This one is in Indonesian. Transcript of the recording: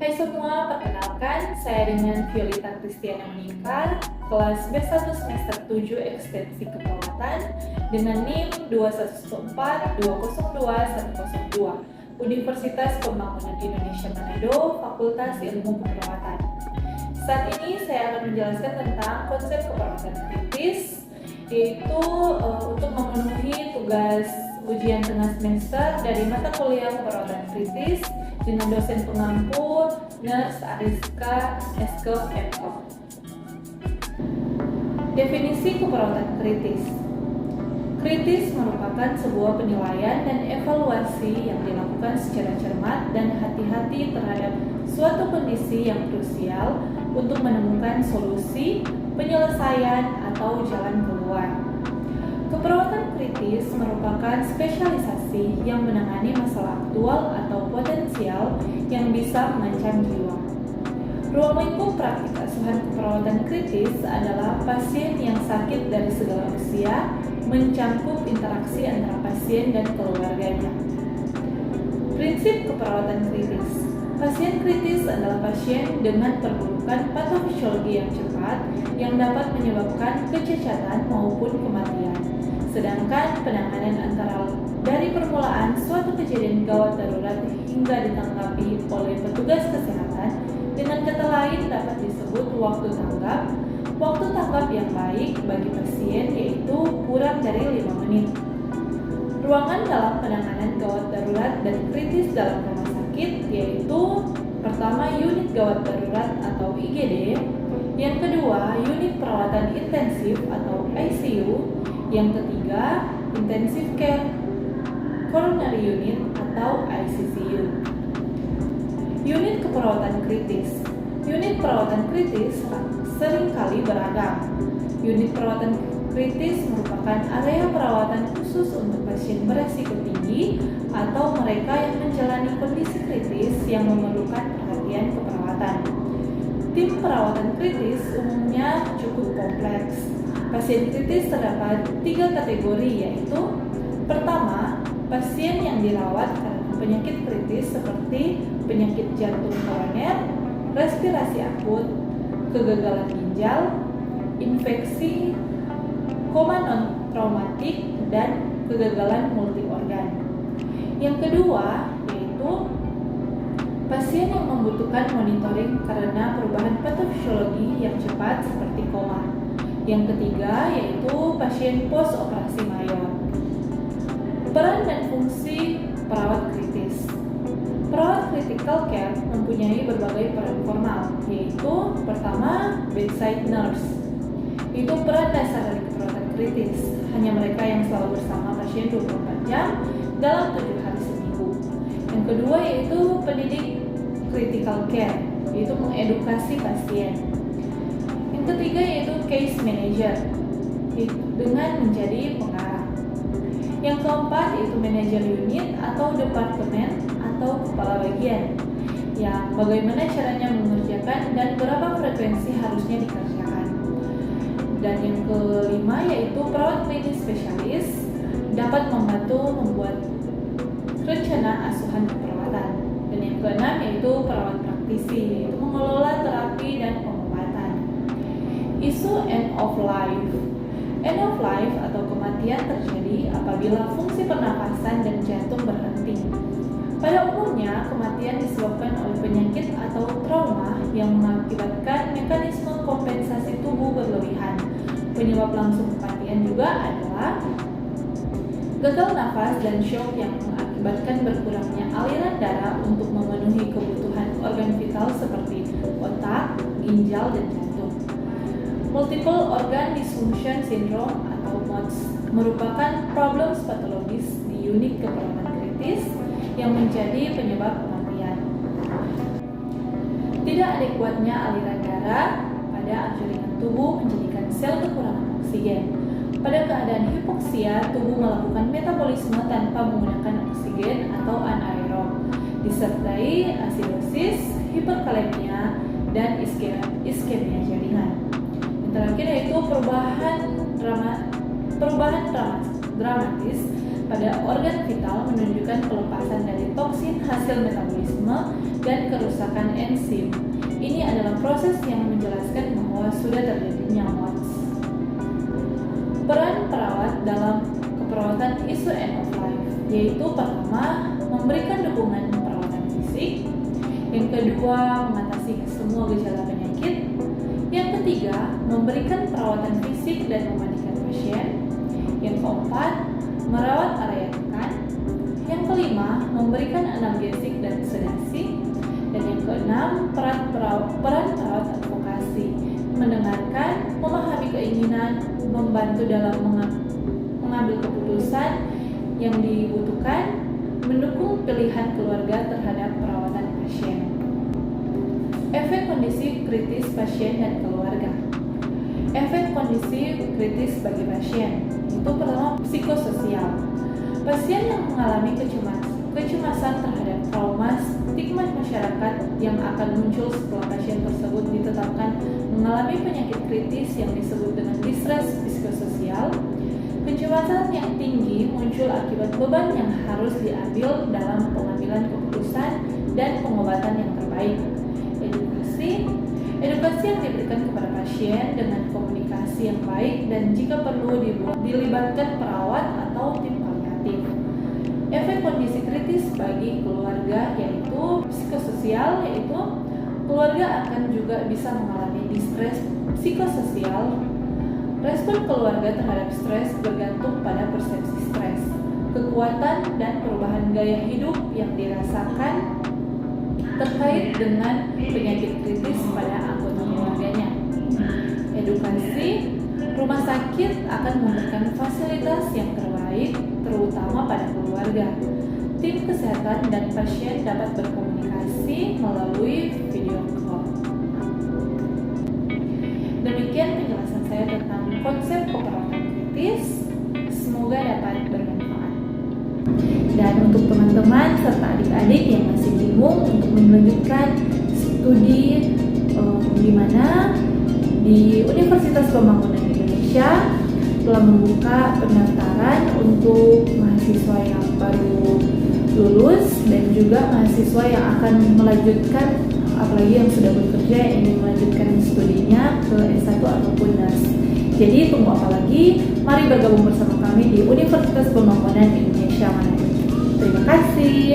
Hai semua, perkenalkan saya dengan Violeta Kristiana Meningkar, kelas B1 semester 7 Ekstensi Keperawatan dengan NIM 2114202 Universitas Pembangunan Indonesia Manado, Fakultas Ilmu Keperawatan. Saat ini saya akan menjelaskan tentang konsep keperawatan kritis, yaitu untuk memenuhi tugas ujian tengah semester dari mata kuliah keperawatan kritis dengan dosen pengampu Nurse Ariska Eskov M.Com. Definisi keperawatan kritis. Kritis merupakan sebuah penilaian dan evaluasi yang dilakukan secara cermat dan hati-hati terhadap suatu kondisi yang krusial untuk menemukan solusi, penyelesaian, atau jalan keluar. Keperawatan kritis merupakan spesialisasi yang menangani masalah aktual atau potensial yang bisa mengancam jiwa. Ruang lingkup praktik asuhan keperawatan kritis adalah pasien yang sakit dari segala usia, mencakup interaksi antara pasien dan keluarganya. Prinsip keperawatan kritis. Pasien kritis adalah pasien dengan perburukan patofisiologi yang cepat yang dapat menyebabkan kecacatan maupun kematian. Sedangkan penanganan antara dari permulaan suatu kejadian gawat darurat hingga ditanggapi oleh petugas kesehatan dengan kata lain dapat disebut waktu tanggap. Waktu tanggap yang baik bagi pasien yaitu kurang dari 5 menit. Ruangan dalam penanganan gawat darurat dan kritis dalam rumah sakit yaitu pertama unit gawat darurat atau IGD, yang kedua unit perawatan intensif atau ICU, yang ketiga intensive care coronary unit atau ICCU. Unit keperawatan kritis. Unit perawatan kritis seringkali beragam. Unit perawatan kritis merupakan area perawatan khusus untuk pasien beresiko tinggi atau mereka yang menjalani kondisi kritis yang memerlukan perhatian keperawatan. Tim perawatan kritis umumnya cukup kompleks. Pasien kritis terdapat 3 kategori yaitu pertama, pasien yang dirawat karena penyakit kritis seperti penyakit jantung koroner, respirasi akut, kegagalan ginjal, infeksi, koma non-traumatik, dan kegagalan multi organ. Yang kedua yaitu pasien yang membutuhkan monitoring karena perubahan patofisiologi yang cepat seperti koma. Yang ketiga yaitu pasien post operasi mayor. Peran dan fungsi perawat kritis. Perawat critical care mempunyai berbagai peran formal, yaitu pertama bedside nurse. Itu peran dasar dari keperawatan kritis, hanya mereka yang selalu bersama pasien 24 jam dalam 7 hari seminggu. Yang kedua yaitu pendidik critical care, yaitu mengedukasi pasien. Yang ketiga yaitu case manager, dengan menjadi pengarah. Yang keempat yaitu manajer unit atau departemen atau kepala bagian, yang bagaimana caranya mengerjakan dan berapa frekuensi harusnya dikerjakan. Dan yang kelima yaitu perawat klinis spesialis, dapat membantu membuat rencana asuhan keperawatan. Dan yang keenam yaitu perawat praktisi, yaitu mengelola terapi dan pengobatan. Isu end of life. End of life atau kematian terjadi apabila fungsi pernapasan dan jantung berhenti. Pada umumnya, kematian disebabkan oleh penyakit atau trauma yang mengakibatkan mekanisme kompensasi tubuh berlebihan. Penyebab langsung kematian juga adalah gagal nafas dan shock yang mengakibatkan berkurangnya aliran darah untuk memenuhi kebutuhan organ vital seperti otak, ginjal, dan jantung. Multiple Organ Dysfunction Syndrome atau MODS merupakan problem patologis di unit keperawatan kritis yang menjadi penyebab kematian. Tidak adekuatnya aliran darah pada jaringan tubuh menjadikan sel kekurangan oksigen. Pada keadaan hipoksia, tubuh melakukan metabolisme tanpa menggunakan oksigen atau anaerob, disertai asidosis, hiperkalemia, dan iskemia jaringan. Yang terakhir yaitu perubahan dramatis pada organ vital menunjukkan pelepasan dari toksin hasil metabolisme dan kerusakan enzim. Ini adalah proses yang menjelaskan bahwa sudah terjadinya MOTS. Peran perawat dalam keperawatan isu end of life, yaitu pertama, memberikan dukungan perawatan fisik, yang kedua, mengatasi semua gejala penyakit, yang ketiga, memberikan perawatan fisik dan memandikan pasien, yang keempat, merawat area tekan, yang kelima, memberikan analgesik dan sedasi, dan yang keenam, peran perawat advokasi, mendengarkan, memahami keinginan, membantu dalam mengambil keputusan yang dibutuhkan, mendukung pilihan keluarga terhadap perawatan pasien. Efek kondisi kritis pasien dan keluarga. Efek kondisi kritis bagi pasien itu pertama psikososial. Pasien yang mengalami kecemasan terhadap trauma, stigma masyarakat yang akan muncul setelah pasien tersebut ditetapkan mengalami penyakit kritis yang disebut dengan distres psikososial. Kecemasan yang tinggi muncul akibat beban yang harus diambil dalam pengambilan keputusan dan pengobatan yang terbaik. Edukasi yang diberikan kepada pasien dengan komunikasi yang baik dan jika perlu dilibatkan perawat atau tim paliatif. Efek kondisi kritis bagi keluarga yaitu psikososial, yaitu keluarga akan juga bisa mengalami distres psikososial. Respon keluarga terhadap stres bergantung pada persepsi stres, kekuatan dan perubahan gaya hidup yang dirasakan terkait dengan penyakit kritis pada anggota keluarganya. Edukasi, rumah sakit akan memberikan fasilitas yang terbaik terutama pada keluarga. Tim kesehatan dan pasien dapat berkomunikasi melalui video call. Demikian penjelasan saya tentang konsep keperawatan kritis. Semoga dapat bermanfaat. Dan untuk teman-teman serta adik-adik yang masih bingung untuk melanjutkan studi di mana di Universitas Pembangunan Indonesia telah membuka pendaftaran untuk mahasiswa yang baru lulus dan juga mahasiswa yang akan melanjutkan, apalagi yang sudah bekerja yang ingin melanjutkan studinya ke S1 ataupun NAS. Jadi tunggu apa lagi? Mari bergabung bersama kami di Universitas Pembangunan Indonesia Manado. Terima kasih.